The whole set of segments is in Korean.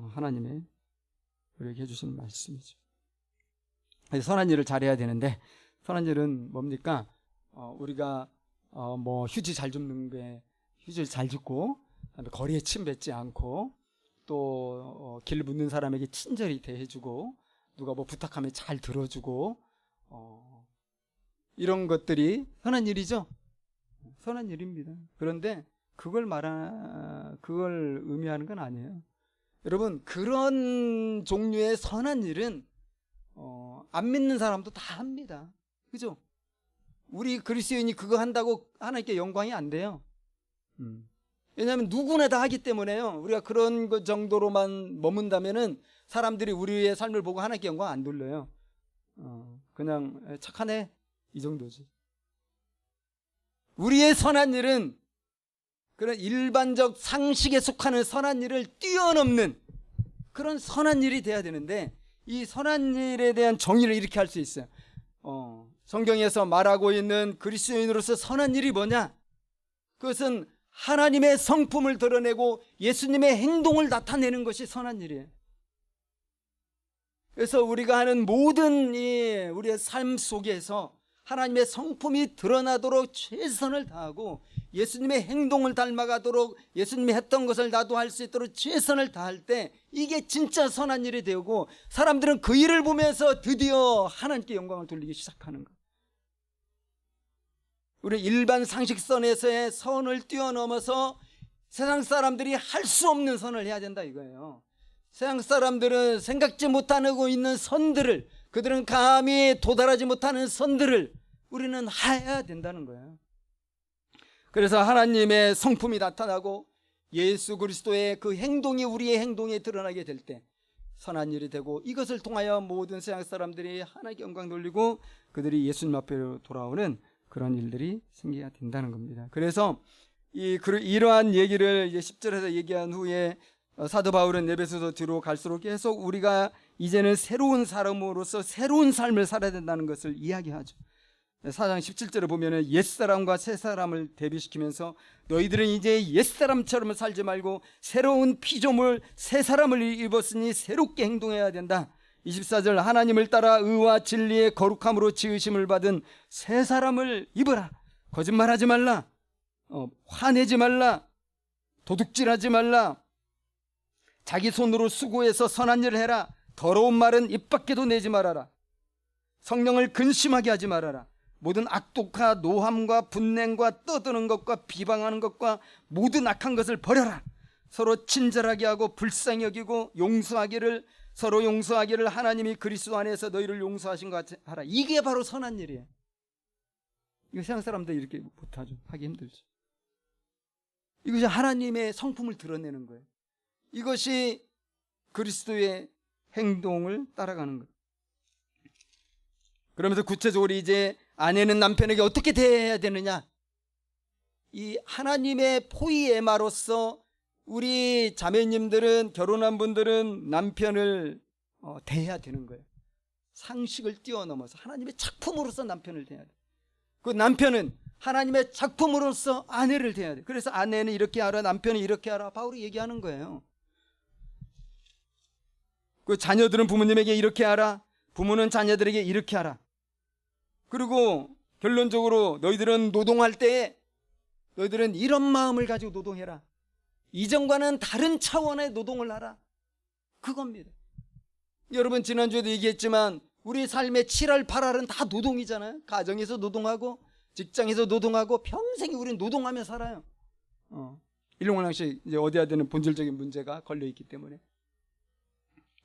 하나님의 우리에게 해주시는 말씀이죠. 선한 일을 잘해야 되는데, 선한 일은 뭡니까? 우리가 뭐 휴지 잘 줍는 게, 휴지를 잘 줍고, 그다음에 거리에 침 뱉지 않고, 또 길 묻는 사람에게 친절히 대해주고, 누가 뭐 부탁하면 잘 들어주고, 이런 것들이 선한 일이죠. 선한 일입니다. 그런데 그걸 의미하는 건 아니에요. 여러분, 그런 종류의 선한 일은 안 믿는 사람도 다 합니다. 그죠? 우리 그리스도인이 그거 한다고 하나님께 영광이 안 돼요. 왜냐하면 누구나 다 하기 때문에요. 우리가 그런 것 정도로만 머문다면은 사람들이 우리의 삶을 보고 하나님께 영광 안 돌려요. 그냥 착하네, 이 정도지. 우리의 선한 일은 그런 일반적 상식에 속하는 선한 일을 뛰어넘는 그런 선한 일이 돼야 되는데, 이 선한 일에 대한 정의를 이렇게 할 수 있어요. 성경에서 말하고 있는 그리스도인으로서 선한 일이 뭐냐? 그것은 하나님의 성품을 드러내고 예수님의 행동을 나타내는 것이 선한 일이에요. 그래서 우리가 하는 모든 우리의 삶 속에서 하나님의 성품이 드러나도록 최선을 다하고, 예수님의 행동을 닮아가도록 예수님이 했던 것을 나도 할 수 있도록 최선을 다할 때, 이게 진짜 선한 일이 되고, 사람들은 그 일을 보면서 드디어 하나님께 영광을 돌리기 시작하는 거예요. 우리 일반 상식선에서의 선을 뛰어넘어서 세상 사람들이 할 수 없는 선을 해야 된다 이거예요. 세상 사람들은 생각지 못하고 있는 선들을, 그들은 감히 도달하지 못하는 선들을 우리는 해야 된다는 거예요. 그래서 하나님의 성품이 나타나고 예수 그리스도의 그 행동이 우리의 행동에 드러나게 될 때 선한 일이 되고, 이것을 통하여 모든 세상 사람들이 하나님께 영광 돌리고 그들이 예수님 앞으로 돌아오는 그런 일들이 생겨야 된다는 겁니다. 그래서 이러한 얘기를 이제 10절에서 얘기한 후에 사도 바울은 에베소서 뒤로 갈수록 계속 우리가 이제는 새로운 사람으로서 새로운 삶을 살아야 된다는 것을 이야기하죠. 4장 17절에 보면은 옛사람과 새사람을 대비시키면서 너희들은 이제 옛사람처럼 살지 말고 새로운 피조물 새사람을 입었으니 새롭게 행동해야 된다. 24절 하나님을 따라 의와 진리의 거룩함으로 지으심을 받은 새사람을 입어라. 거짓말하지 말라. 화내지 말라. 도둑질하지 말라. 자기 손으로 수고해서 선한 일을 해라. 더러운 말은 입 밖에도 내지 말아라. 성령을 근심하게 하지 말아라. 모든 악독과 노함과 분냉과 떠드는 것과 비방하는 것과 모든 악한 것을 버려라. 서로 친절하게 하고 불쌍히 여기고 서로 용서하기를 하나님이 그리스도 안에서 너희를 용서하신 것 같이 하라. 이게 바로 선한 일이에요. 이거 세상 사람들 이렇게 못하죠. 하기 힘들죠. 이것이 하나님의 성품을 드러내는 거예요. 이것이 그리스도의 행동을 따라가는 거예요. 그러면서 구체적으로 이제 아내는 남편에게 어떻게 대해야 되느냐, 이 하나님의 포이에마로서 우리 자매님들은, 결혼한 분들은 남편을 대해야 되는 거예요. 상식을 뛰어넘어서 하나님의 작품으로서 남편을 대해야 돼요. 그 남편은 하나님의 작품으로서 아내를 대해야 돼요. 그래서 아내는 이렇게 하라, 남편은 이렇게 하라, 바울이 얘기하는 거예요. 그 자녀들은 부모님에게 이렇게 하라, 부모는 자녀들에게 이렇게 하라. 그리고 결론적으로 너희들은 노동할 때 너희들은 이런 마음을 가지고 노동해라. 이전과는 다른 차원의 노동을 하라. 그겁니다. 여러분, 지난주에도 얘기했지만 우리 삶의 7할 8할은 다 노동이잖아요. 가정에서 노동하고 직장에서 노동하고 평생 우리는 노동하며 살아요. 일용할 씨 이제 얻어야 되는 본질적인 문제가 걸려있기 때문에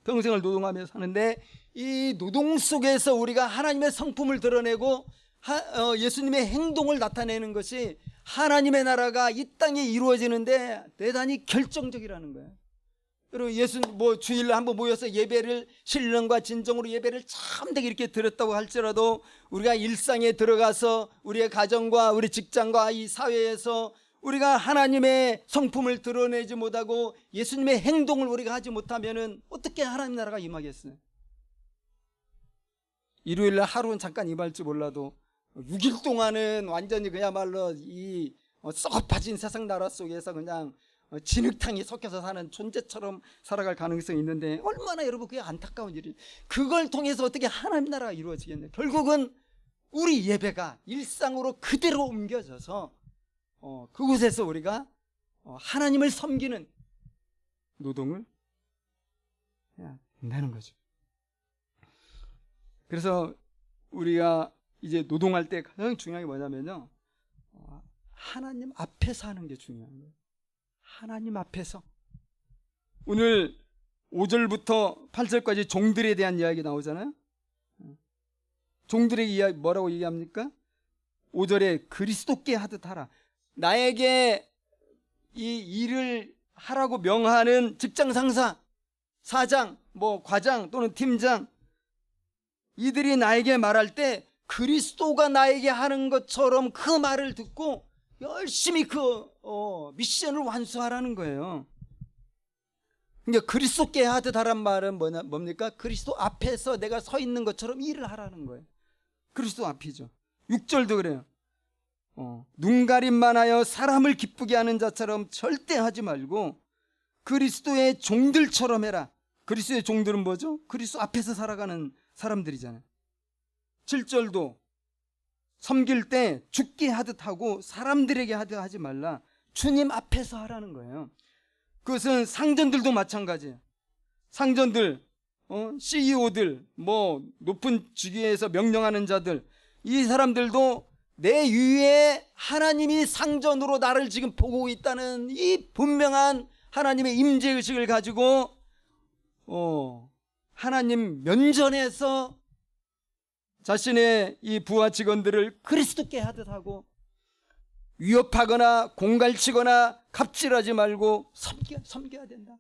평생을 노동하며 사는데, 이 노동 속에서 우리가 하나님의 성품을 드러내고 예수님의 행동을 나타내는 것이 하나님의 나라가 이 땅에 이루어지는데 대단히 결정적이라는 거예요. 여러분, 주일날 한번 모여서 예배를 신령과 진정으로 예배를 참되게 이렇게 드렸다고 할지라도, 우리가 일상에 들어가서 우리의 가정과 우리 직장과 이 사회에서 우리가 하나님의 성품을 드러내지 못하고 예수님의 행동을 우리가 하지 못하면은 어떻게 하나님 나라가 임하겠어요? 일요일날 하루는 잠깐 임할지 몰라도 6일 동안은 완전히 그야말로 이 썩 빠진 세상 나라 속에서 그냥 진흙탕에 섞여서 사는 존재처럼 살아갈 가능성이 있는데 얼마나 여러분 그게 안타까운 일이. 그걸 통해서 어떻게 하나님 나라가 이루어지겠냐. 결국은 우리 예배가 일상으로 그대로 옮겨져서 그곳에서 우리가 하나님을 섬기는 노동을 해야 된다는 거죠. 그래서 우리가 이제 노동할 때 가장 중요한 게 뭐냐면요, 하나님 앞에서 하는 게 중요한 거예요. 하나님 앞에서. 오늘 5절부터 8절까지 종들에 대한 이야기 나오잖아요. 종들의 이야기 뭐라고 얘기합니까? 5절에 그리스도께 하듯 하라. 나에게 이 일을 하라고 명하는 직장 상사, 사장, 과장 또는 팀장, 이들이 나에게 말할 때 그리스도가 나에게 하는 것처럼 그 말을 듣고 열심히 그 미션을 완수하라는 거예요. 그러니까 그리스도께 하듯 하란 말은 뭡니까? 그리스도 앞에서 내가 서 있는 것처럼 일을 하라는 거예요. 그리스도 앞이죠. 6절도 그래요. 눈가림만 하여 사람을 기쁘게 하는 자처럼 절대 하지 말고 그리스도의 종들처럼 해라. 그리스도의 종들은 뭐죠? 그리스도 앞에서 살아가는 사람들이잖아요. 7절도 섬길 때 죽게 하듯 하고 사람들에게 하듯 하지 말라. 주님 앞에서 하라는 거예요. 그것은 상전들도 마찬가지예요. 상전들, CEO들, 높은 직위에서 명령하는 자들, 이 사람들도 내 위에 하나님이 상전으로 나를 지금 보고 있다는 이 분명한 하나님의 임재의식을 가지고 하나님 면전에서 자신의 이 부하 직원들을 그리스도께 하듯 하고 위협하거나 공갈치거나 갑질하지 말고 섬겨야 된다.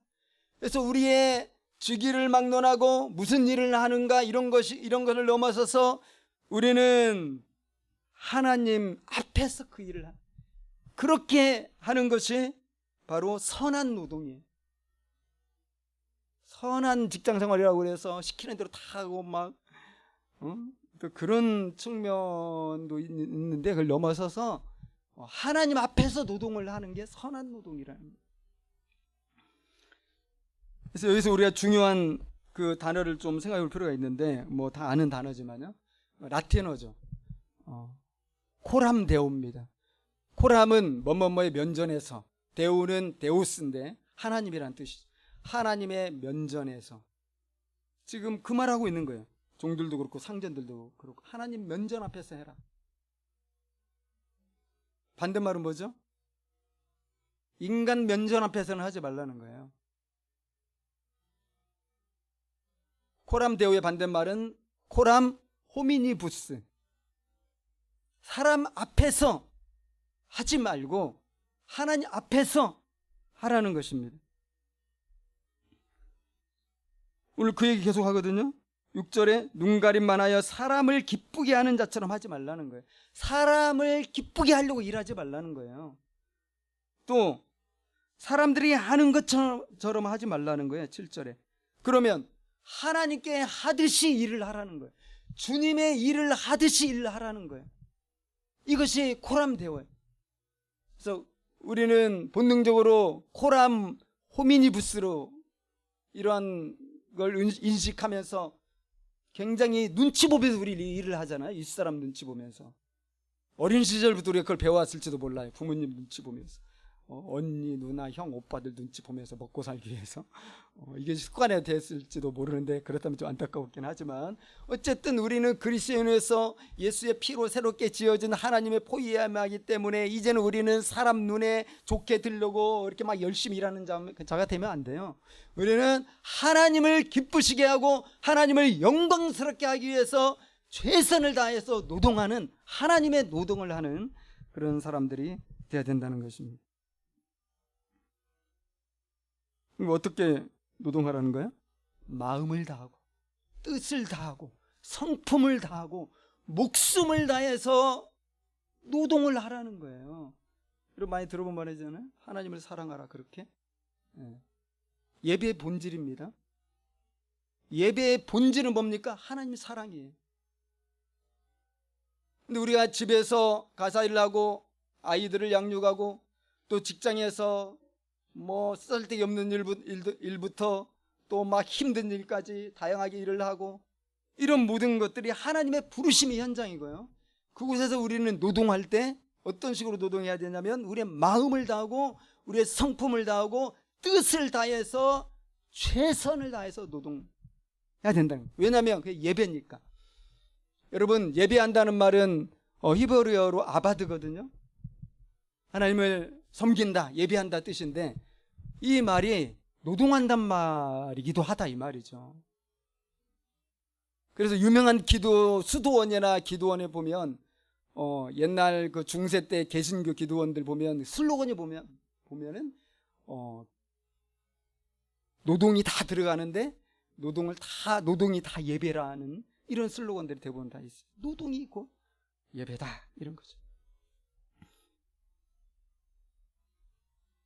그래서 우리의 직위를 막론하고 무슨 일을 하는가 이런 것을 넘어서서 우리는 하나님 앞에서 그 일을 그렇게 하는 것이 바로 선한 노동이에요. 선한 직장 생활이라고 그래서 시키는 대로 다 하고 또 그런 측면도 있는데 그걸 넘어서서 하나님 앞에서 노동을 하는 게 선한 노동이라는 거예요. 그래서 여기서 우리가 중요한 그 단어를 좀 생각해 볼 필요가 있는데 다 아는 단어지만요, 라틴어죠. 코람 데오입니다. 코람은 뭐뭐뭐의 면전에서, 데오는 데우스인데 하나님이란 뜻이죠. 하나님의 면전에서. 지금 그 말하고 있는 거예요. 종들도 그렇고 상전들도 그렇고 하나님 면전 앞에서 해라. 반대말은 뭐죠? 인간 면전 앞에서는 하지 말라는 거예요. 코람 데오의 반대말은 코람 호미니부스. 사람 앞에서 하지 말고 하나님 앞에서 하라는 것입니다. 오늘 그 얘기 계속 하거든요. 6절에 눈가림만 하여 사람을 기쁘게 하는 자처럼 하지 말라는 거예요. 사람을 기쁘게 하려고 일하지 말라는 거예요. 또 사람들이 하는 것처럼 하지 말라는 거예요. 7절에. 그러면 하나님께 하듯이 일을 하라는 거예요. 주님의 일을 하듯이 일을 하라는 거예요. 이것이 코람 데오예요. 그래서 우리는 본능적으로 코람 호미니부스로 이러한 걸 인식하면서 굉장히 눈치 보면서 우리 일을 하잖아요. 윗사람 눈치 보면서. 어린 시절부터 우리가 그걸 배워왔을지도 몰라요. 부모님 눈치 보면서, 언니, 누나, 형, 오빠들 눈치 보면서 먹고 살기 위해서 이게 습관이 됐을지도 모르는데 그렇다면 좀 안타깝긴 하지만 어쨌든 우리는 그리스도인에서 예수의 피로 새롭게 지어진 하나님의 포이함이기 때문에 이제는 우리는 사람 눈에 좋게 들려고 이렇게 막 열심히 일하는 자가 되면 안 돼요. 우리는 하나님을 기쁘시게 하고 하나님을 영광스럽게 하기 위해서 최선을 다해서 노동하는, 하나님의 노동을 하는 그런 사람들이 돼야 된다는 것입니다. 어떻게 노동하라는 거예요? 마음을 다하고 뜻을 다하고 성품을 다하고 목숨을 다해서 노동을 하라는 거예요. 여러분 많이 들어본 말이잖아요. 하나님을 사랑하라. 그렇게 예배의 본질입니다. 예배의 본질은 뭡니까? 하나님 사랑이에요. 근데 우리가 집에서 가사일을 하고 아이들을 양육하고 또 직장에서 뭐 쓸데기 없는 일부터 또 막 힘든 일까지 다양하게 일을 하고, 이런 모든 것들이 하나님의 부르심의 현장이고요. 그곳에서 우리는 노동할 때 어떤 식으로 노동해야 되냐면 우리의 마음을 다하고 우리의 성품을 다하고 뜻을 다해서 최선을 다해서 노동해야 된다는 거예요. 왜냐하면 그게 예배니까. 여러분, 예배한다는 말은 히브리어로 아바드거든요. 하나님을 섬긴다, 예배한다 뜻인데, 이 말이 노동한단 말이기도 하다 이 말이죠. 그래서 유명한 수도원이나 기도원에 보면 옛날 그 중세 때 개신교 기도원들 보면 슬로건이 보면은 노동이 다 들어가는데 노동이 다 예배라는 이런 슬로건들이 대부분 다 있어요. 노동이 있고 예배다, 이런 거죠.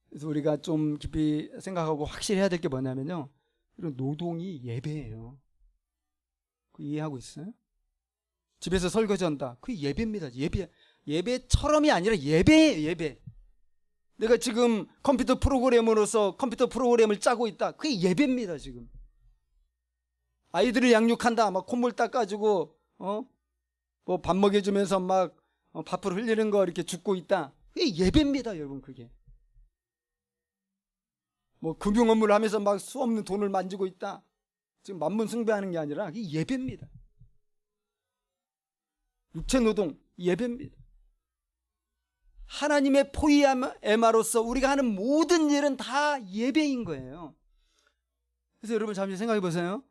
그래서 우리가 좀 깊이 생각하고 확실히 해야 될 게 뭐냐면요, 이런 노동이 예배예요. 그 이해하고 있어요? 집에서 설거지한다, 그게 예배입니다. 예배처럼이 아니라 예배예요. 예배. 내가 지금 컴퓨터 프로그래머로서 컴퓨터 프로그램을 짜고 있다, 그게 예배입니다. 지금 아이들을 양육한다, 막 콧물 닦아주고 뭐 밥 먹여주면서 막 밥을 흘리는 거 이렇게 줍고 있다, 그게 예배입니다. 여러분, 그게 뭐 금융 업무를 하면서 막 수 없는 돈을 만지고 있다, 지금 만문 숭배하는 게 아니라 그게 예배입니다. 육체노동 예배입니다. 하나님의 포이에마로서 우리가 하는 모든 일은 다 예배인 거예요. 그래서 여러분 잠시 생각해 보세요.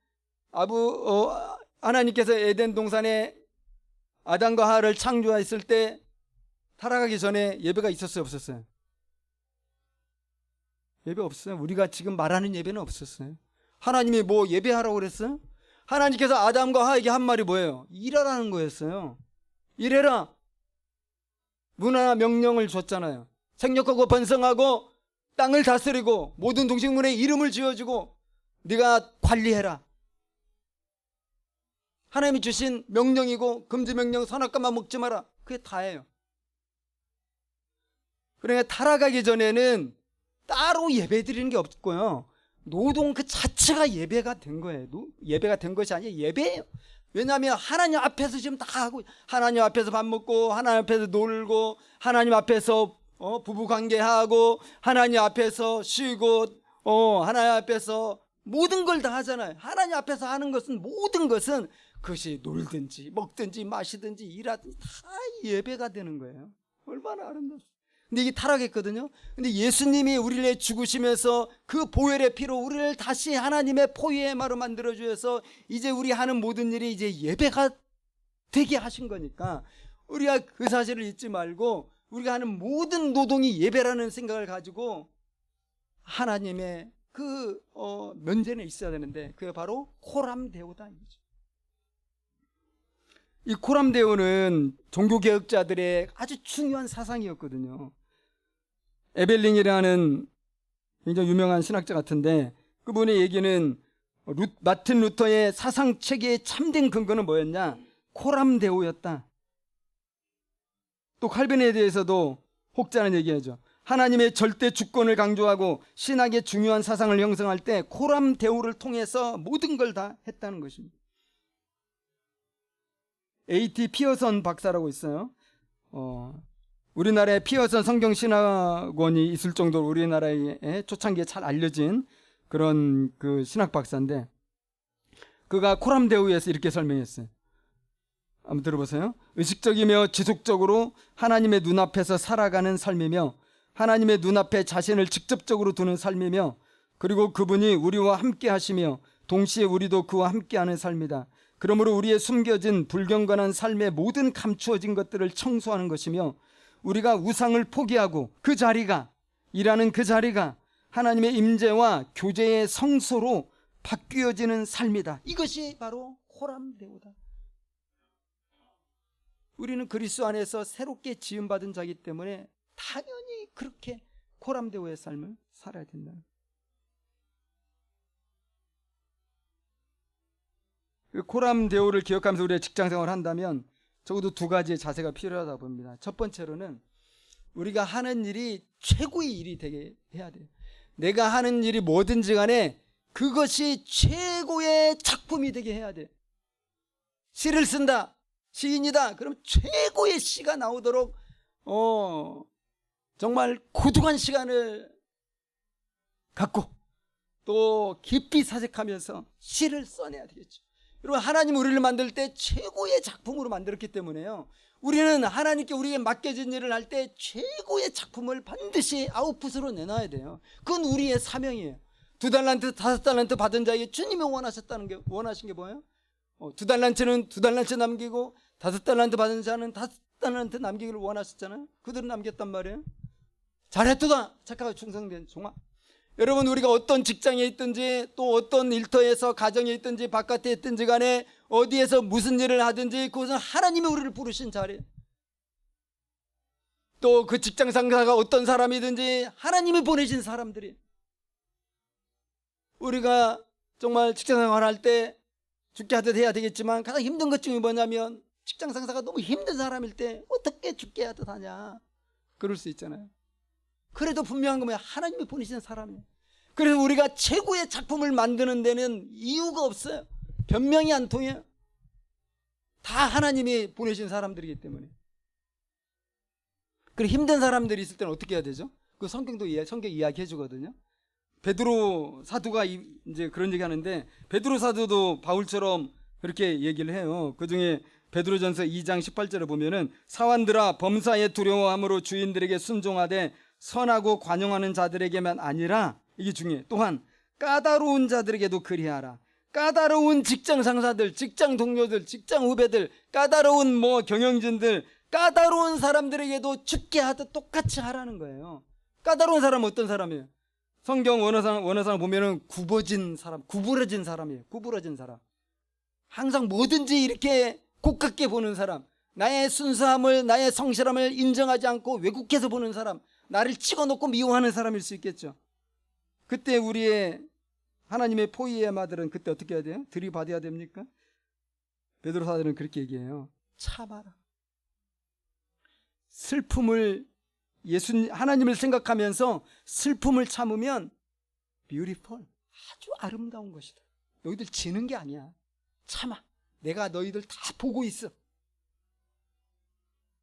하나님께서 에덴 동산에 아담과 하와를 창조했을 때 타락하기 전에 예배가 있었어요, 없었어요? 예배 없어요. 우리가 지금 말하는 예배는 없었어요. 하나님이 뭐 예배하라고 그랬어요? 하나님께서 아담과 하와에게 한 말이 뭐예요? 일하라는 거였어요. 일해라. 문화나 명령을 줬잖아요. 생육하고 번성하고 땅을 다스리고 모든 동식물에 이름을 지어주고 네가 관리해라. 하나님이 주신 명령이고, 금지명령, 선악과만 먹지 마라, 그게 다예요. 그러니까 타락하기 전에는 따로 예배 드리는 게 없고요, 노동 그 자체가 예배가 된 거예요. 예배가 된 것이 아니에요. 예배예요. 왜냐하면 하나님 앞에서 지금 다 하고, 하나님 앞에서 밥 먹고, 하나님 앞에서 놀고, 하나님 앞에서 부부관계하고, 하나님 앞에서 쉬고, 하나님 앞에서 모든 걸 다 하잖아요. 하나님 앞에서 하는 것은, 모든 것은 그것이 놀든지 먹든지 마시든지 일하든지 다 예배가 되는 거예요. 얼마나 아름답습니까? 근데 이게 타락했거든요. 근데 예수님이 우리를 죽으시면서 그 보혈의 피로 우리를 다시 하나님의 포이에마로 만들어 주셔서 이제 우리 하는 모든 일이 이제 예배가 되게 하신 거니까, 우리가 그 사실을 잊지 말고 우리가 하는 모든 노동이 예배라는 생각을 가지고 하나님의 그 면전에 있어야 되는데, 그게 바로 코람데오다. 이 코람데오는 종교개혁자들의 아주 중요한 사상이었거든요. 에벨링이라는 굉장히 유명한 신학자 같은데, 그분의 얘기는 마틴 루터의 사상체계의 참된 근거는 뭐였냐? 코람데오였다. 또 칼빈에 대해서도 혹자는 얘기하죠. 하나님의 절대 주권을 강조하고 신학의 중요한 사상을 형성할 때 코람데오를 통해서 모든 걸 다 했다는 것입니다. A.T. 피어선 박사라고 있어요. 우리나라에 피어선 성경신학원이 있을 정도로 우리나라에 초창기에 잘 알려진 그런 그 신학 박사인데, 그가 코람데오에서 이렇게 설명했어요. 한번 들어보세요. 의식적이며 지속적으로 하나님의 눈앞에서 살아가는 삶이며, 하나님의 눈앞에 자신을 직접적으로 두는 삶이며, 그리고 그분이 우리와 함께 하시며 동시에 우리도 그와 함께하는 삶이다. 그러므로 우리의 숨겨진 불경건한 삶의 모든 감추어진 것들을 청소하는 것이며, 우리가 우상을 포기하고 일하는 그 자리가 하나님의 임재와 교제의 성소로 바뀌어지는 삶이다. 이것이 바로 코람데오다. 우리는 그리스도 안에서 새롭게 지음받은 자이기 때문에 당연히 그렇게 코람데오의 삶을 살아야 된다. 코람데오를 기억하면서 우리가 직장생활을 한다면 적어도 두 가지의 자세가 필요하다 봅니다. 첫 번째로는 우리가 하는 일이 최고의 일이 되게 해야 돼요. 내가 하는 일이 뭐든지 간에 그것이 최고의 작품이 되게 해야 돼. 시를 쓴다, 시인이다, 그럼 최고의 시가 나오도록 정말 고독한 시간을 갖고 또 깊이 사색하면서 시를 써내야 되겠죠. 여러분, 하나님 우리를 만들 때 최고의 작품으로 만들었기 때문에요, 우리는 하나님께 우리에게 맡겨진 일을 할 때 최고의 작품을 반드시 아웃풋으로 내놔야 돼요. 그건 우리의 사명이에요. 2달란트 5달란트 받은 자에게 주님이 원하신 게 뭐예요? 2달란트는 2달란트 남기고 5달란트 받은 자는 5달란트 남기기를 원하셨잖아요. 그들은 남겼단 말이에요. 잘했도다 착하고 충성된 종아. 여러분, 우리가 어떤 직장에 있든지 또 어떤 일터에서 가정에 있든지 바깥에 있든지 간에 어디에서 무슨 일을 하든지 그것은 하나님이 우리를 부르신 자리예요. 또 그 직장 상사가 어떤 사람이든지 하나님이 보내신 사람들이, 우리가 정말 직장 생활할 때 죽게 하듯 해야 되겠지만 가장 힘든 것 중에 뭐냐면 직장 상사가 너무 힘든 사람일 때 어떻게 죽게 하듯 하냐, 그럴 수 있잖아요. 그래도 분명한 건 뭐야? 하나님이 보내신 사람이에요. 그래서 우리가 최고의 작품을 만드는 데는 이유가 없어요. 변명이 안 통해요. 다 하나님이 보내신 사람들이기 때문에. 그리고 힘든 사람들이 있을 때는 어떻게 해야 되죠? 그 성경 이야기해 주거든요. 베드로 사도가 이제 그런 얘기 하는데, 베드로 사도도 바울처럼 그렇게 얘기를 해요. 그 중에 베드로전서 2장 18절에 보면은, 사환들아 범사에 두려워함으로 주인들에게 순종하되 선하고 관용하는 자들에게만 아니라, 이게 중요해, 또한 까다로운 자들에게도 그리하라. 까다로운 직장 상사들, 직장 동료들, 직장 후배들, 까다로운 경영진들, 까다로운 사람들에게도 죽게 하듯 똑같이 하라는 거예요. 까다로운 사람은 어떤 사람이에요? 성경 원어상 보면은 구부러진 사람이에요. 구부러진 사람. 항상 뭐든지 이렇게 고깝게 보는 사람, 나의 순수함을, 나의 성실함을 인정하지 않고 왜곡해서 보는 사람, 나를 찍어놓고 미워하는 사람일 수 있겠죠. 그때 우리의 하나님의 포위의 마들은 그때 어떻게 해야 돼요? 들이받아야 됩니까? 베드로 사도는 그렇게 얘기해요. 참아라. 슬픔을, 하나님을 생각하면서 슬픔을 참으면 beautiful, 아주 아름다운 것이다. 너희들 지는 게 아니야. 참아. 내가 너희들 다 보고 있어.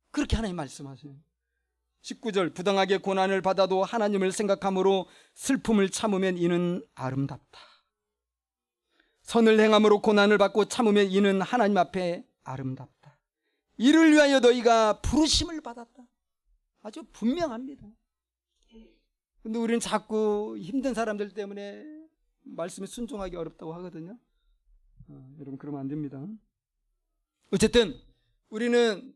그렇게 하나님 말씀하세요. 19절, 부당하게 고난을 받아도 하나님을 생각함으로 슬픔을 참으면 이는 아름답다. 선을 행함으로 고난을 받고 참으면 이는 하나님 앞에 아름답다. 이를 위하여 너희가 부르심을 받았다. 아주 분명합니다. 근데 우리는 자꾸 힘든 사람들 때문에 말씀에 순종하기 어렵다고 하거든요. 여러분, 그러면 안 됩니다. 어쨌든 우리는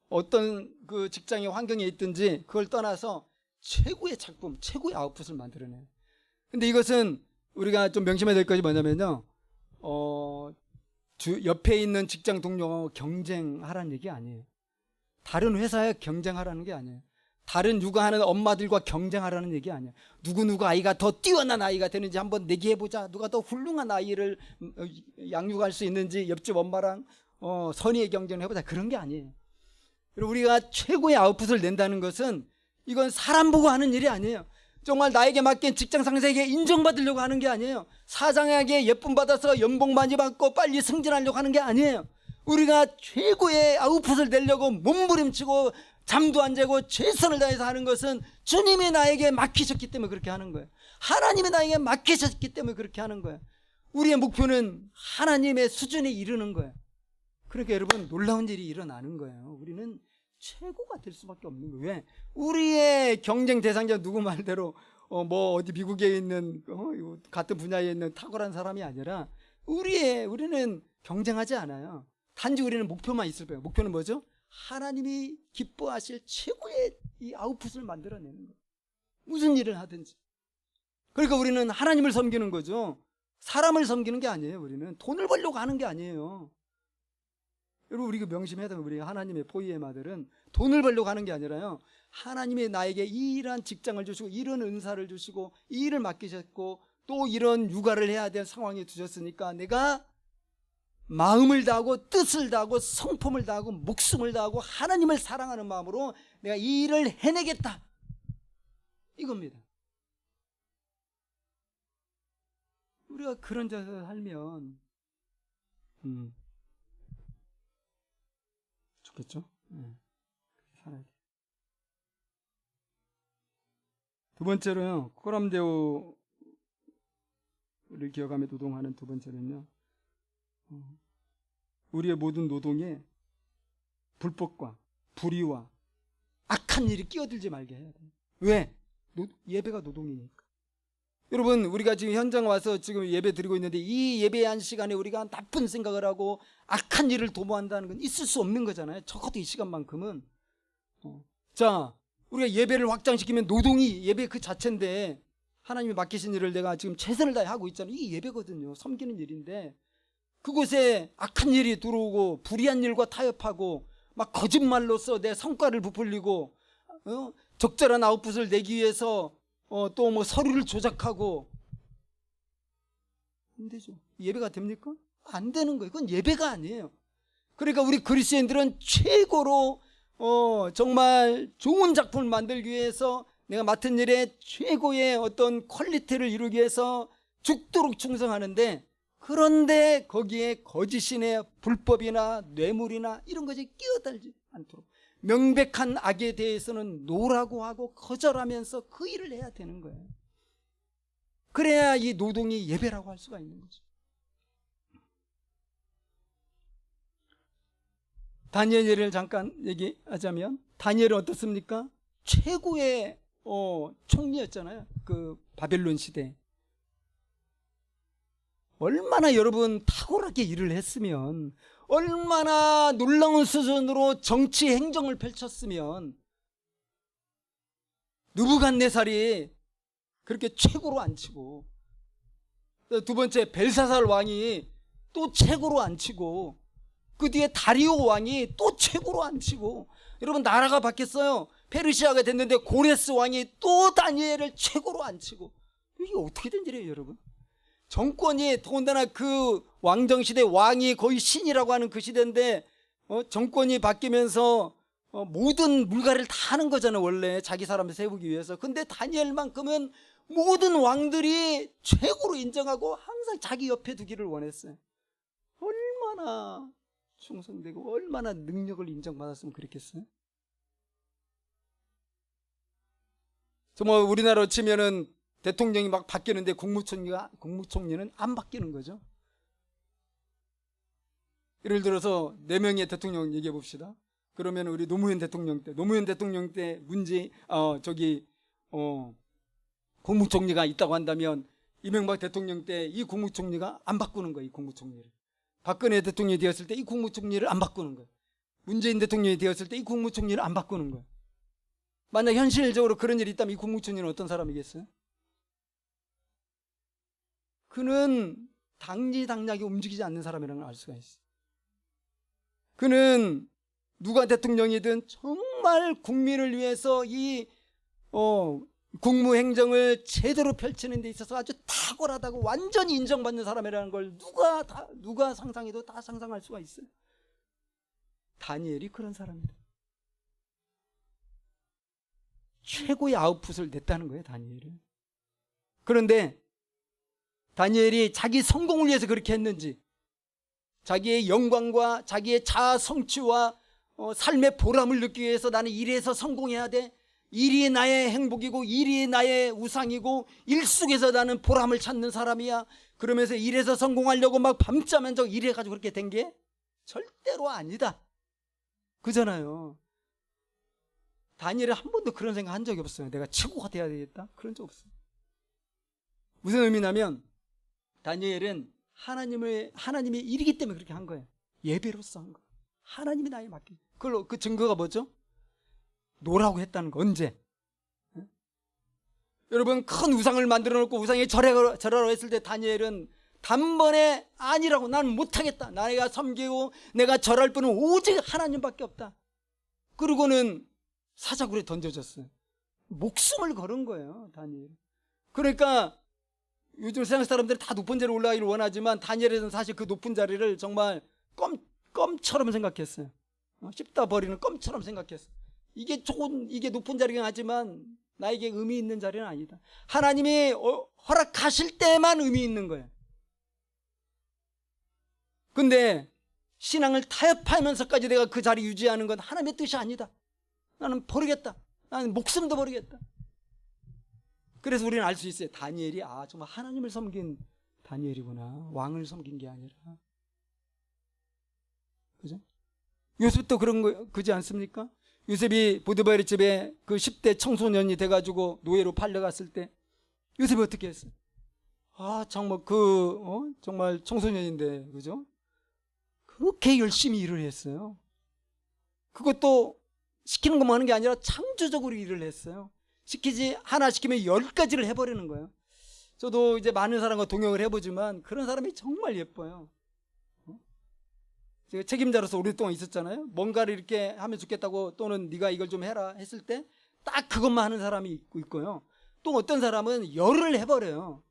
어떤 그 직장의 환경에 있든지 그걸 떠나서 최고의 작품, 최고의 아웃풋을 만들어내요. 근데 이것은 우리가 좀 명심해야 될 것이 뭐냐면요, 옆에 있는 직장 동료와 경쟁하라는 얘기 아니에요. 다른 회사에 경쟁하라는 게 아니에요. 다른 육아하는 엄마들과 경쟁하라는 얘기 아니에요. 누구 아이가 더 뛰어난 아이가 되는지 한번 내기해보자. 누가 더 훌륭한 아이를 양육할 수 있는지 옆집 엄마랑 선의의 경쟁을 해보자. 그런 게 아니에요. 그리고 우리가 최고의 아웃풋을 낸다는 것은 이건 사람 보고 하는 일이 아니에요. 정말 나에게 맡긴 직장 상사에게 인정받으려고 하는 게 아니에요. 사장에게 예쁨 받아서 연봉 많이 받고 빨리 승진하려고 하는 게 아니에요. 우리가 최고의 아웃풋을 내려고 몸부림치고 잠도 안 자고 최선을 다해서 하는 것은 주님이 나에게 맡기셨기 때문에 그렇게 하는 거예요. 하나님이 나에게 맡기셨기 때문에 그렇게 하는 거예요. 우리의 목표는 하나님의 수준에 이르는 거예요. 그러니까 여러분, 놀라운 일이 일어나는 거예요. 우리는 최고가 될 수밖에 없는 거예요. 왜? 우리의 경쟁 대상자 누구 말대로 어디 미국에 있는 같은 분야에 있는 탁월한 사람이 아니라 우리는 경쟁하지 않아요. 단지 우리는 목표만 있을 거예요. 목표는 뭐죠? 하나님이 기뻐하실 최고의 이 아웃풋을 만들어내는 거예요. 무슨 일을 하든지. 그러니까 우리는 하나님을 섬기는 거죠. 사람을 섬기는 게 아니에요. 우리는 돈을 벌려고 하는 게 아니에요. 여러분, 우리가 명심해야 되면 우리가 하나님의 포위의 마들은 돈을 벌려고 하는 게 아니라요, 하나님이 나에게 이러한 직장을 주시고 이런 은사를 주시고 이 일을 맡기셨고 또 이런 육아를 해야 될 상황에 두셨으니까 내가 마음을 다하고 뜻을 다하고 성품을 다하고 목숨을 다하고 하나님을 사랑하는 마음으로 내가 이 일을 해내겠다, 이겁니다. 우리가 그런 자세로 살면 좋겠죠? 살아야 돼. 두 번째로요, 코람데오를 기억하며 노동하는 두 번째는요, 우리의 모든 노동에 불법과 불의와 악한 일이 끼어들지 말게 해야 돼요. 왜? 예배가 노동이니까. 여러분, 우리가 지금 현장 와서 지금 예배 드리고 있는데 이 예배한 시간에 우리가 나쁜 생각을 하고 악한 일을 도모한다는 건 있을 수 없는 거잖아요. 적어도 이 시간만큼은. 자, 우리가 예배를 확장시키면 노동이 예배 그 자체인데, 하나님이 맡기신 일을 내가 지금 최선을 다해 하고 있잖아요. 이게 예배거든요. 섬기는 일인데, 그곳에 악한 일이 들어오고 불의한 일과 타협하고 막 거짓말로써 내 성과를 부풀리고 적절한 아웃풋을 내기 위해서 또 뭐 서류를 조작하고, 안 되죠. 예배가 됩니까? 안 되는 거예요. 그건 예배가 아니에요. 그러니까 우리 그리스도인들은 최고로 정말 좋은 작품을 만들기 위해서 내가 맡은 일에 최고의 어떤 퀄리티를 이루기 위해서 죽도록 충성하는데, 그런데 거기에 거짓이나 불법이나 뇌물이나 이런 것이 끼어들지 않도록 명백한 악에 대해서는 노라고 하고 거절하면서 그 일을 해야 되는 거예요. 그래야 이 노동이 예배라고 할 수가 있는 거죠. 다니엘 예를 잠깐 얘기하자면, 다니엘은 어떻습니까? 최고의 총리였잖아요. 그 바벨론 시대. 얼마나 여러분 탁월하게 일을 했으면, 얼마나 놀라운 수준으로 정치 행정을 펼쳤으면 느부갓네살이 그렇게 최고로 앉히고, 두 번째 벨사살 왕이 또 최고로 앉히고, 그 뒤에 다리오 왕이 또 최고로 앉히고, 여러분 나라가 바뀌었어요. 페르시아가 됐는데 고레스 왕이 또 다니엘을 최고로 앉히고. 이게 어떻게 된 일이에요, 여러분? 정권이, 더군다나 그 왕정시대 왕이 거의 신이라고 하는 그 시대인데 정권이 바뀌면서 모든 물갈이를 다 하는 거잖아요. 원래 자기 사람을 세우기 위해서. 근데 다니엘만큼은 모든 왕들이 최고로 인정하고 항상 자기 옆에 두기를 원했어요. 얼마나 충성되고 얼마나 능력을 인정받았으면 그랬겠어요? 정말 우리나라로 치면은 대통령이 막 바뀌는데 국무총리는 안 바뀌는 거죠. 예를 들어서 4명의 대통령 얘기해 봅시다. 그러면 우리 노무현 대통령 때 국무총리가 있다고 한다면, 이명박 대통령 때 이 국무총리가 안 바꾸는 거예요. 이 국무총리를. 박근혜 대통령이 되었을 때 이 국무총리를 안 바꾸는 거예요. 문재인 대통령이 되었을 때 이 국무총리를 안 바꾸는 거예요. 만약 현실적으로 그런 일이 있다면 이 국무총리는 어떤 사람이겠어요? 그는 당리당략이 움직이지 않는 사람이라는 걸 알 수가 있어요. 그는 누가 대통령이든 정말 국민을 위해서 이 국무행정을 제대로 펼치는 데 있어서 아주 탁월하다고 완전히 인정받는 사람이라는 걸 누가 상상해도 다 상상할 수가 있어요. 다니엘이 그런 사람이다. 최고의 아웃풋을 냈다는 거예요, 다니엘은. 그런데 다니엘이 자기 성공을 위해서 그렇게 했는지, 자기의 영광과 자기의 자아 성취와 삶의 보람을 느끼기 위해서 나는 일에서 성공해야 돼, 일이 나의 행복이고 일이 나의 우상이고 일 속에서 나는 보람을 찾는 사람이야, 그러면서 일에서 성공하려고 막 밤잠면서 일해가지고 그렇게 된 게 절대로 아니다 그잖아요. 다니엘은 한 번도 그런 생각 한 적이 없어요. 내가 최고가 돼야 되겠다, 그런 적 없어요. 무슨 의미냐면 다니엘은 하나님의 일이기 때문에 그렇게 한 거예요. 예배로서 한 거예요. 하나님이 나에게 맡긴. 그 증거가 뭐죠? 노라고 했다는 거. 언제? 네? 여러분, 큰 우상을 만들어 놓고 우상에 절하라고 했을 때 다니엘은 단번에 아니라고, 나는 못하겠다, 내가 섬기고 내가 절할 분은 오직 하나님밖에 없다. 그러고는 사자굴에 던져졌어요. 목숨을 걸은 거예요, 다니엘. 그러니까 요즘 세상 사람들이 다 높은 자리에 올라가기를 원하지만 다니엘은 사실 그 높은 자리를 정말 껌처럼 생각했어요. 씹다 버리는 껌처럼 생각했어요. 이게 높은 자리긴 하지만 나에게 의미 있는 자리는 아니다. 하나님이 허락하실 때만 의미 있는 거예요. 근데 신앙을 타협하면서까지 내가 그 자리 유지하는 건 하나님의 뜻이 아니다. 나는 버리겠다. 나는 목숨도 버리겠다. 그래서 우리는 알 수 있어요. 다니엘이 정말 하나님을 섬긴 다니엘이구나. 왕을 섬긴 게 아니라. 그죠? 요셉도 그런 거 그지 않습니까? 요셉이 보디발의 집에 그 10대 청소년이 돼가지고 노예로 팔려갔을 때 요셉이 어떻게 했어요? 정말 정말 청소년인데, 그죠? 그렇게 열심히 일을 했어요. 그것도 시키는 것만 하는 게 아니라 창조적으로 일을 했어요. 하나 시키면 10가지를 해버리는 거예요. 저도 이제 많은 사람과 동역을 해보지만 그런 사람이 정말 예뻐요. 제가 책임자로서 오랫동안 있었잖아요. 뭔가를 이렇게 하면 좋겠다고, 또는 네가 이걸 좀 해라 했을 때 딱 그것만 하는 사람이 있고요. 또 어떤 사람은 열을 해버려요.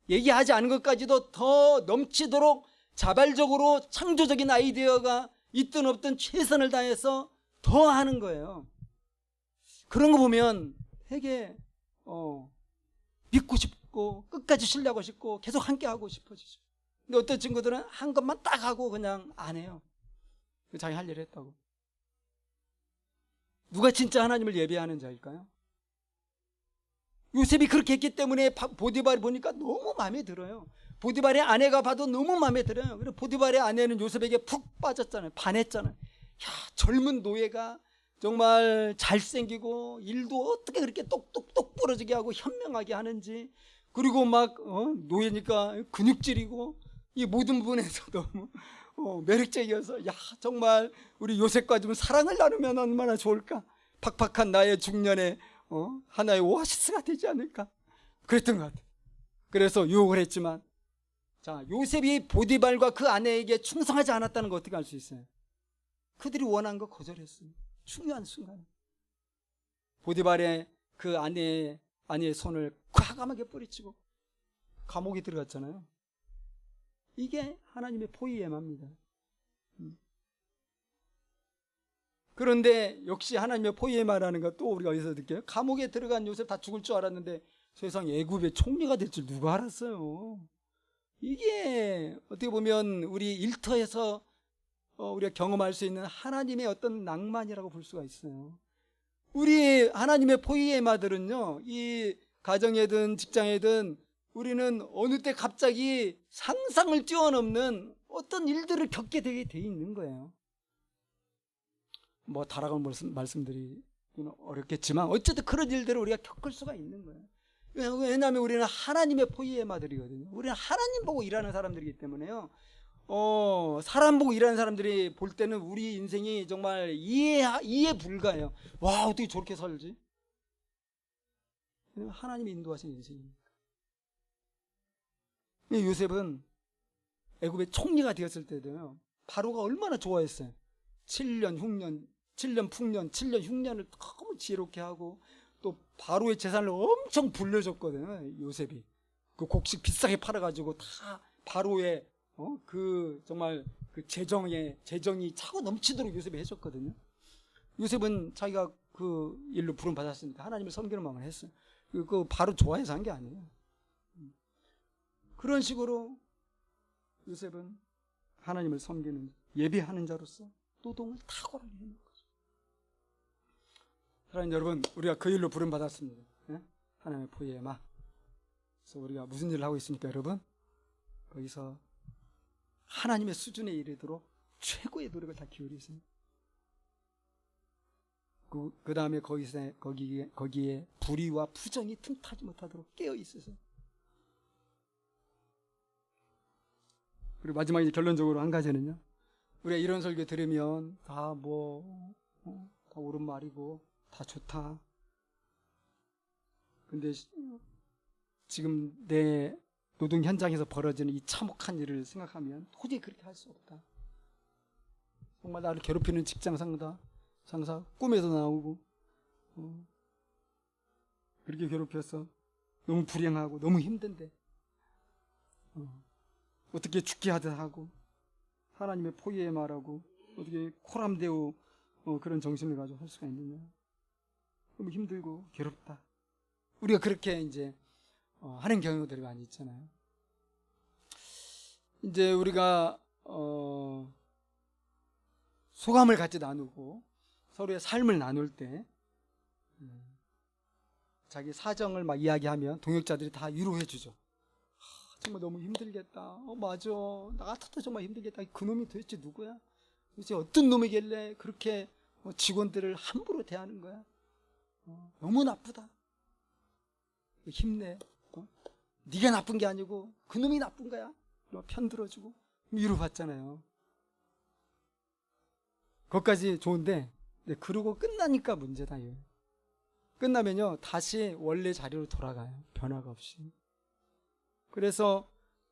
얘기하지 않은 것까지도 더 넘치도록 자발적으로 창조적인 아이디어가 있든 없든 최선을 다해서 더 하는 거예요. 그런 거 보면 되게 믿고 싶고 끝까지 신뢰하고 싶고 계속 함께 하고 싶어지죠. 근데 어떤 친구들은 한 것만 딱 하고 그냥 안 해요. 자기 할 일을 했다고. 누가 진짜 하나님을 예배하는 자일까요? 요셉이 그렇게 했기 때문에 보디발이 보니까 너무 마음에 들어요. 보디발의 아내가 봐도 너무 마음에 들어요. 그래서 보디발의 아내는 요셉에게 푹 빠졌잖아요. 반했잖아요. 젊은 노예가 정말 잘생기고 일도 어떻게 그렇게 똑똑똑 부러지게 하고 현명하게 하는지, 그리고 막 노예니까 근육질이고 이 모든 부분에서 너무 매력적이어서 정말 우리 요셉과 좀 사랑을 나누면 얼마나 좋을까. 팍팍한 나의 중년에 하나의 오아시스가 되지 않을까 그랬던 것 같아요. 그래서 유혹을 했지만, 요셉이 보디발과 그 아내에게 충성하지 않았다는 거 어떻게 알 수 있어요? 그들이 원한 거 거절했어요. 중요한 순간 보디발의 그 아내의 손을 과감하게 뿌리치고 감옥에 들어갔잖아요. 이게 하나님의 포이에마입니다. 그런데 역시 하나님의 포이에마라는 것도 우리가 어디서 느껴요? 감옥에 들어간 요셉 다 죽을 줄 알았는데 세상 애굽의 총리가 될 줄 누가 알았어요? 이게 어떻게 보면 우리 일터에서 우리가 경험할 수 있는 하나님의 어떤 낭만이라고 볼 수가 있어요. 우리 하나님의 포이에마들은요, 이 가정이든 직장이든 우리는 어느 때 갑자기 상상을 뛰어넘는 어떤 일들을 겪게 되게 돼 있는 거예요. 뭐 다라고 말씀드리기는 어렵겠지만 어쨌든 그런 일들을 우리가 겪을 수가 있는 거예요. 왜냐하면 우리는 하나님의 포이에마들이거든요. 우리는 하나님 보고 일하는 사람들이기 때문에요. 사람 보고 일하는 사람들이 볼 때는 우리 인생이 정말 이해 불가해요. 와, 어떻게 저렇게 살지? 하나님이 인도하신 인생입니다. 요셉은 애굽의 총리가 되었을 때도요, 바로가 얼마나 좋아했어요. 7년 흉년, 7년 풍년, 7년 흉년을 너무 지혜롭게 하고 또 바로의 재산을 엄청 불려줬거든요. 요셉이 그 곡식 비싸게 팔아가지고 다 바로의 정말 그 재정이 차고 넘치도록 요셉이 해줬거든요. 요셉은 자기가 그 일로 부름 받았으니까 하나님을 섬기는 마음을 했어요. 그 바로 좋아해서 한 게 아니에요. 그런 식으로 요셉은 하나님을 섬기는 예배하는 자로서 노동을 탁월하게 해놓은 거죠. 사랑하는 여러분, 우리가 그 일로 부름 받았습니다. 하나님의 포이에마. 그래서 우리가 무슨 일을 하고 있습니까, 여러분? 거기서 하나님의 수준에 이르도록 최고의 노력을 다 기울이고 있습니다. 그 다음에 거기에 불의와 부정이 틈타지 못하도록 깨어 있으세요. 그리고 마지막에 결론적으로 한 가지는요, 우리가 이런 설교 들으면 다 옳은 말이고 다 좋다. 근데 지금 내 노동 현장에서 벌어지는 이 참혹한 일을 생각하면 도저히 그렇게 할 수 없다. 정말 나를 괴롭히는 직장 상사 꿈에도 나오고 그렇게 괴롭혀서 너무 불행하고 너무 힘든데 어떻게 죽게 하듯 하고 하나님의 포기에 말하고 어떻게 코람데우 그런 정신을 가지고 할 수가 있느냐. 너무 힘들고 괴롭다. 우리가 그렇게 이제 하는 경우들이 많이 있잖아요. 이제 우리가 소감을 같이 나누고 서로의 삶을 나눌 때 자기 사정을 막 이야기하면 동역자들이 다 위로해 주죠. 정말 너무 힘들겠다. 맞아. 나 같아도 정말 힘들겠다. 그놈이 도대체 누구야? 도대체 어떤 놈이길래 그렇게 직원들을 함부로 대하는 거야? 너무 나쁘다. 힘내. 네가 나쁜 게 아니고 그놈이 나쁜 거야. 편 들어주고 위로받잖아요. 그것까지 좋은데 그러고 끝나니까 문제다. 끝나면요 다시 원래 자리로 돌아가요. 변화가 없이. 그래서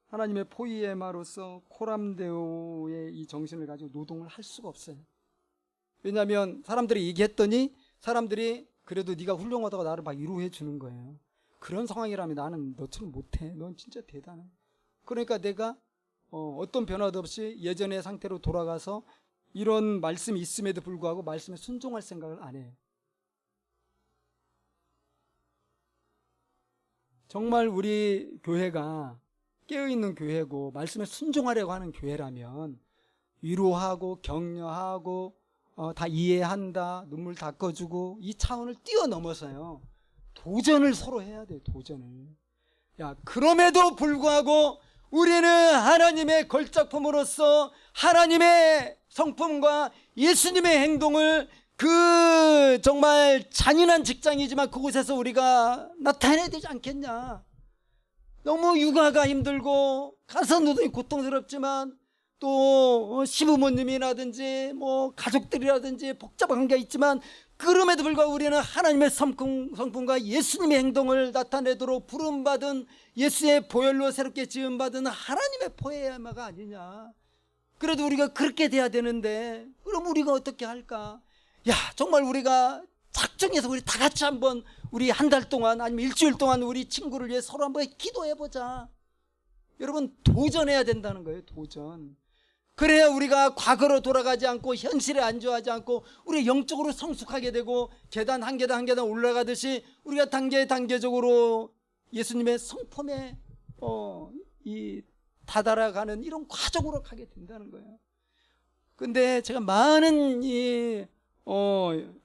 하나님의 포이에마로서 코람데오의 이 정신을 가지고 노동을 할 수가 없어요. 왜냐하면 사람들이 얘기했더니 사람들이 그래도 네가 훌륭하다고 나를 막 위로해 주는 거예요. 그런 상황이라면 나는 너처럼 못해. 넌 진짜 대단해. 그러니까 내가 어떤 변화도 없이 예전의 상태로 돌아가서 이런 말씀이 있음에도 불구하고 말씀에 순종할 생각을 안 해요. 정말 우리 교회가 깨어있는 교회고 말씀에 순종하려고 하는 교회라면 위로하고 격려하고 다 이해한다, 눈물 닦아주고 이 차원을 뛰어넘어서요 도전을 서로 해야 돼요. 도전을. 그럼에도 불구하고 우리는 하나님의 걸작품으로서 하나님의 성품과 예수님의 행동을 그 정말 잔인한 직장이지만 그곳에서 우리가 나타내야 되지 않겠냐. 너무 육아가 힘들고 가서 노동이 고통스럽지만 또 시부모님이라든지 가족들이라든지 복잡한 관계가 있지만 그럼에도 불구하고 우리는 하나님의 성품과 예수님의 행동을 나타내도록 부름받은 예수의 보혈로 새롭게 지음받은 하나님의 포에마가 아니냐. 그래도 우리가 그렇게 돼야 되는데 그럼 우리가 어떻게 할까. 정말 우리가 작정해서 우리 다 같이 한번 우리 한 달 동안 아니면 일주일 동안 우리 친구를 위해 서로 한번 기도해보자. 여러분 도전해야 된다는 거예요. 도전. 그래야 우리가 과거로 돌아가지 않고 현실에 안주하지 않고 우리 영적으로 성숙하게 되고 계단 한 계단 한 계단 올라가듯이 우리가 단계적으로 예수님의 성품에 다다라가는 이런 과정으로 가게 된다는 거예요. 근데 제가 많은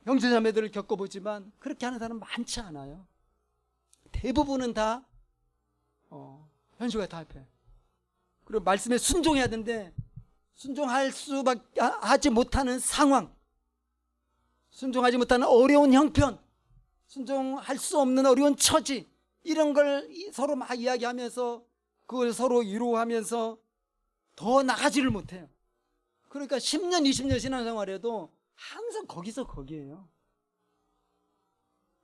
형제자매들을 겪어보지만 그렇게 하는 사람은 많지 않아요. 대부분은 다 현실과 타협해. 그리고 말씀에 순종해야 되는데 순종할 수밖에 하지 못하는 상황, 순종하지 못하는 어려운 형편, 순종할 수 없는 어려운 처지, 이런 걸 서로 막 이야기하면서 그걸 서로 위로하면서 더 나가지를 못해요. 그러니까 10년 20년 신앙생활에도 항상 거기에요.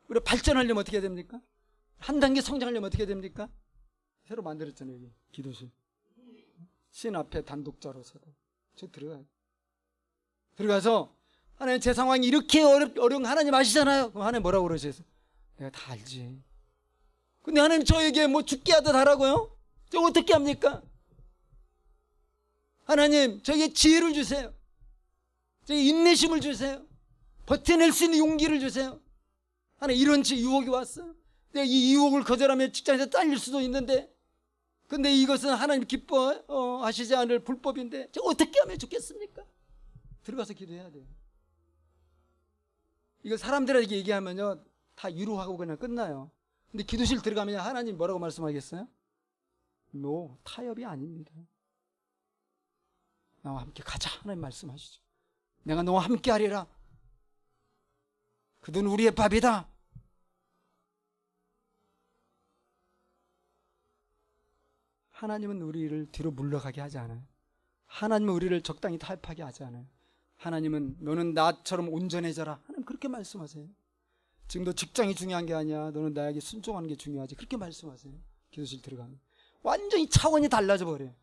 우리가 발전하려면 어떻게 해야 됩니까? 한 단계 성장하려면 어떻게 해야 됩니까? 새로 만들었잖아요. 여기 기도실 신 앞에 단독자로서도 저 들어가서 하나님 제 상황이 이렇게 어려운 하나님 아시잖아요. 그럼 하나님 뭐라고 그러세요? 내가 다 알지. 근데 하나님 저에게 죽게 하듯 하라고요? 저 어떻게 합니까? 하나님 저에게 지혜를 주세요. 저에게 인내심을 주세요. 버텨낼 수 있는 용기를 주세요. 하나님 이런 유혹이 왔어요. 내가 이 유혹을 거절하면 직장에서 잘릴 수도 있는데 근데 이것은 하나님 기뻐하시지 않을 불법인데 제가 어떻게 하면 좋겠습니까? 들어가서 기도해야 돼요. 이거 사람들에게 얘기하면요 다 위로하고 그냥 끝나요. 근데 기도실 들어가면 하나님 뭐라고 말씀하겠어요? 타협이 아닙니다. 나와 함께 가자. 하나님 말씀하시죠. 내가 너와 함께 하리라. 그들은 우리의 밥이다. 하나님은 우리를 뒤로 물러가게 하지 않아요. 하나님은 우리를 적당히 타협하게 하지 않아요. 하나님은 너는 나처럼 온전해져라. 하나님 그렇게 말씀하세요. 지금도 직장이 중요한 게 아니야. 너는 나에게 순종하는 게 중요하지. 그렇게 말씀하세요. 기도실 들어가면 완전히 차원이 달라져 버려요.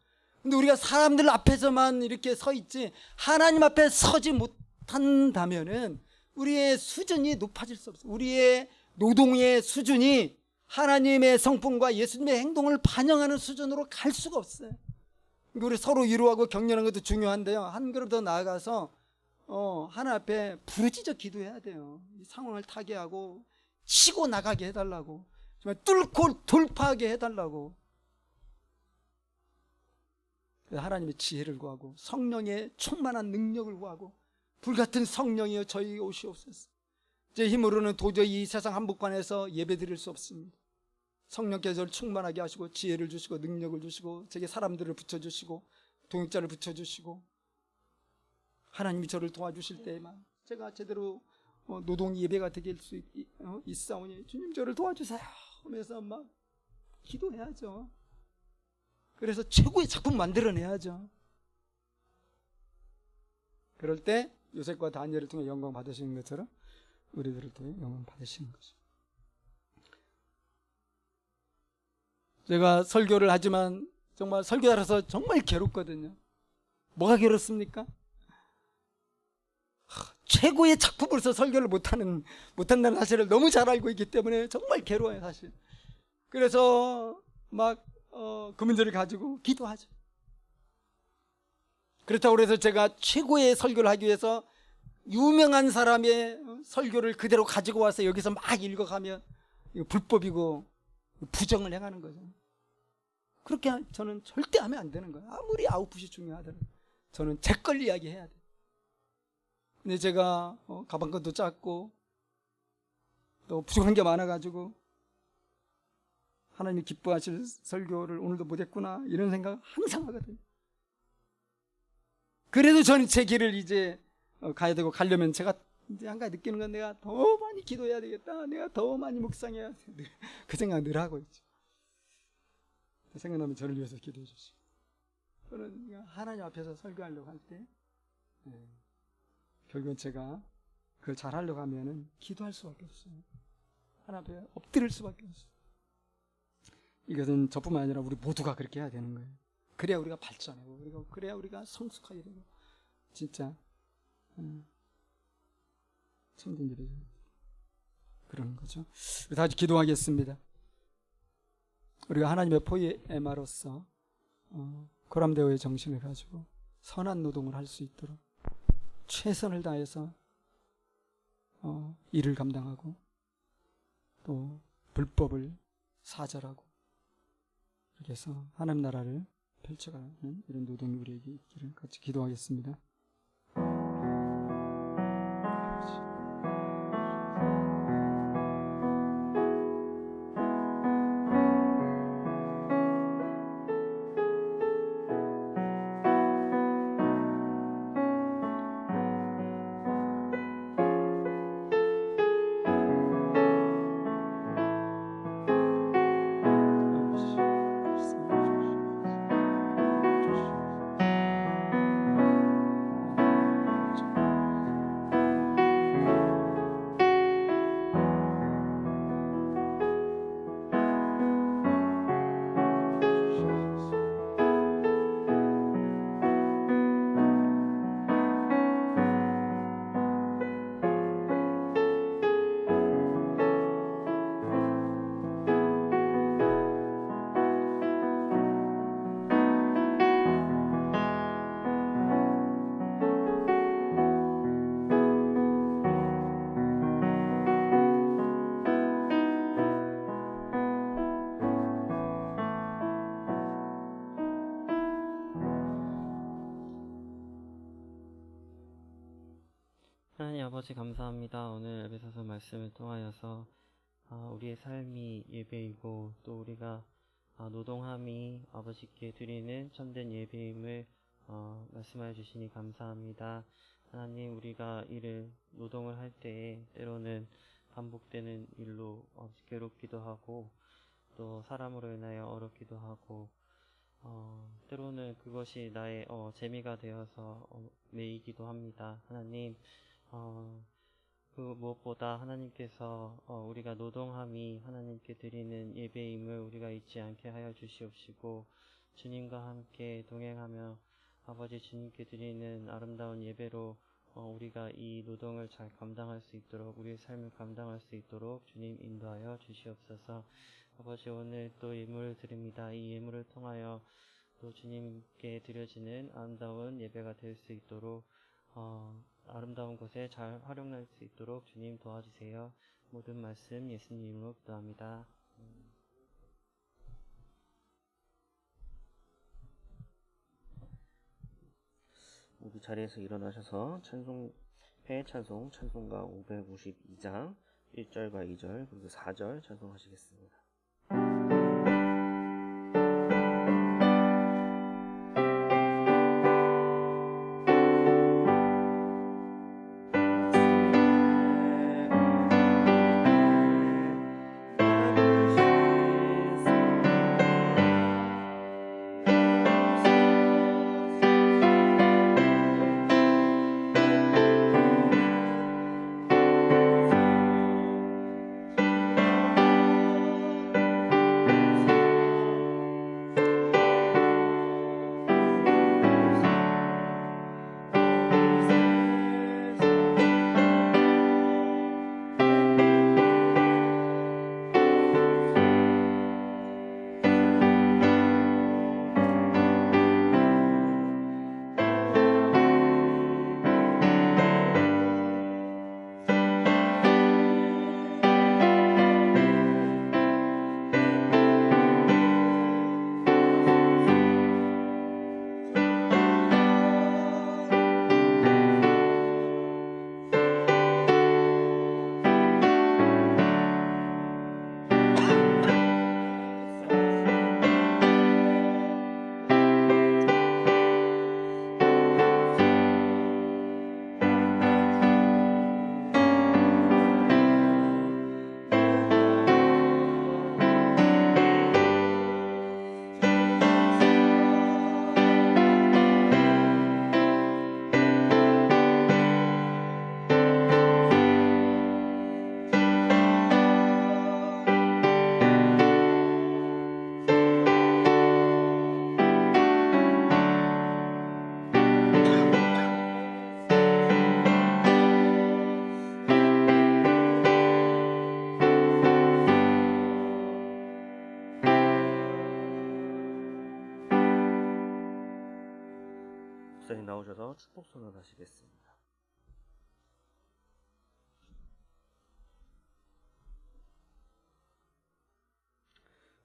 근데 우리가 사람들 앞에서만 이렇게 서 있지 하나님 앞에 서지 못한다면은 우리의 수준이 높아질 수 없어요. 우리의 노동의 수준이 하나님의 성품과 예수님의 행동을 반영하는 수준으로 갈 수가 없어요. 우리 서로 위로하고 격려하는 것도 중요한데요. 한 걸음 더 나아가서 하나님 앞에 부르짖어 기도해야 돼요. 이 상황을 타개하고 치고 나가게 해달라고, 정말 뚫고 돌파하게 해달라고. 하나님의 지혜를 구하고 성령의 충만한 능력을 구하고 불같은 성령이여 저희 오시옵소서. 제 힘으로는 도저히 이 세상 한복판에서 예배 드릴 수 없습니다. 성령께서 저를 충만하게 하시고 지혜를 주시고 능력을 주시고 제게 사람들을 붙여주시고 동역자를 붙여주시고 하나님이 저를 도와주실 때에만 제가 제대로 노동 예배가 되게 할 수 있사오니 주님 저를 도와주세요 하면서 막 기도해야죠. 그래서 최고의 작품 만들어내야죠. 그럴 때 요셉과 다니엘을 통해 영광 받으시는 것처럼 우리들을 통해 영광 받으시는 거죠. 제가 설교를 하지만 정말 설교자라서 정말 괴롭거든요. 뭐가 괴롭습니까? 최고의 작품으로서 설교를 못한다는 사실을 너무 잘 알고 있기 때문에 정말 괴로워요, 사실. 그래서 막 그 문제를 가지고 기도하죠. 그렇다고 해서 제가 최고의 설교를 하기 위해서 유명한 사람의 설교를 그대로 가지고 와서 여기서 막 읽어가면 이거 불법이고 부정을 행하는 거죠. 그렇게 저는 절대 하면 안 되는 거예요. 아무리 아웃풋이 중요하더라도 저는 제 걸 이야기해야 돼요. 근데 제가 가방끈도 작고 또 부족한 게 많아가지고 하나님이 기뻐하실 설교를 오늘도 못했구나 이런 생각 항상 하거든요. 그래도 저는 제 길을 이제 가야 되고 가려면 제가 이제 한 가지 느끼는 건 내가 더 많이 기도해야 되겠다. 내가 더 많이 묵상해야 돼. 그 생각 늘 하고 있죠. 생각나면 저를 위해서 기도해 주시고. 저는 하나님 앞에서 설교하려고 할 때 결국은 제가 그걸 잘하려고 하면은 기도할 수밖에 없어요. 하나님 앞에 엎드릴 수밖에 없어요. 이것은 저뿐만 아니라 우리 모두가 그렇게 해야 되는 거예요. 그래야 우리가 발전하고 그래야 우리가 성숙하게 되고 진짜 참된 일이죠. 그런 거죠. 우리 다 같이 기도하겠습니다. 우리가 하나님의 포에마로서 고람대오의 정신을 가지고 선한 노동을 할 수 있도록 최선을 다해서 일을 감당하고 또 불법을 사절하고 이렇게 해서 하나님 나라를 펼쳐가는 이런 노동이 우리에게 있기를 같이 기도하겠습니다. 하나님 아버지 감사합니다. 오늘 에베소서 말씀을 통하여서 우리의 삶이 예배이고 또 우리가 노동함이 아버지께 드리는 참된 예배임을 말씀하여 주시니 감사합니다. 하나님 우리가 노동을 할 때에 때로는 반복되는 일로 괴롭기도 하고 또 사람으로 인하여 어렵기도 하고 때로는 그것이 나의 재미가 되어서 매이기도 합니다. 하나님 그 무엇보다 하나님께서 우리가 노동함이 하나님께 드리는 예배임을 우리가 잊지 않게 하여 주시옵시고 주님과 함께 동행하며 아버지 주님께 드리는 아름다운 예배로 우리가 이 노동을 잘 감당할 수 있도록 우리의 삶을 감당할 수 있도록 주님 인도하여 주시옵소서. 아버지 오늘 또 예물을 드립니다. 이 예물을 통하여 또 주님께 드려지는 아름다운 예배가 될 수 있도록 아름다운 곳에 잘 활용할 수 있도록 주님 도와주세요. 모든 말씀 예수님 이름으로 기도합니다. 우리 자리에서 일어나셔서 찬송회 찬송가 552장 1절과 2절 그리고 4절 찬송하시겠습니다. 목사님 나오셔서 축복 선언하시겠습니다.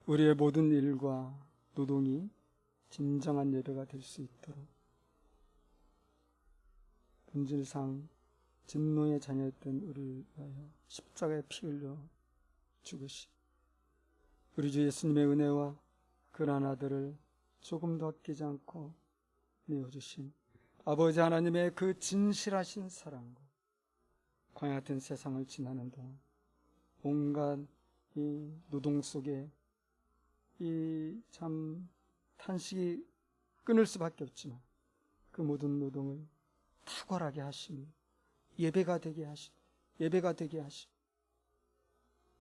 우리의 모든 일과 노동이 진정한 예배가 될 수 있도록 본질상 진노의 자녀였던 우리를 위하여 십자가에 피 흘려 죽으시 우리 주 예수님의 은혜와 그러한 아들을 조금도 아끼지 않고 내어주신 아버지 하나님의 그 진실하신 사랑과 광야 같은 세상을 지나는 동안 온갖 이 노동 속에 이 참 탄식이 끊을 수밖에 없지만 그 모든 노동을 탁월하게 하시니 예배가 되게 하시니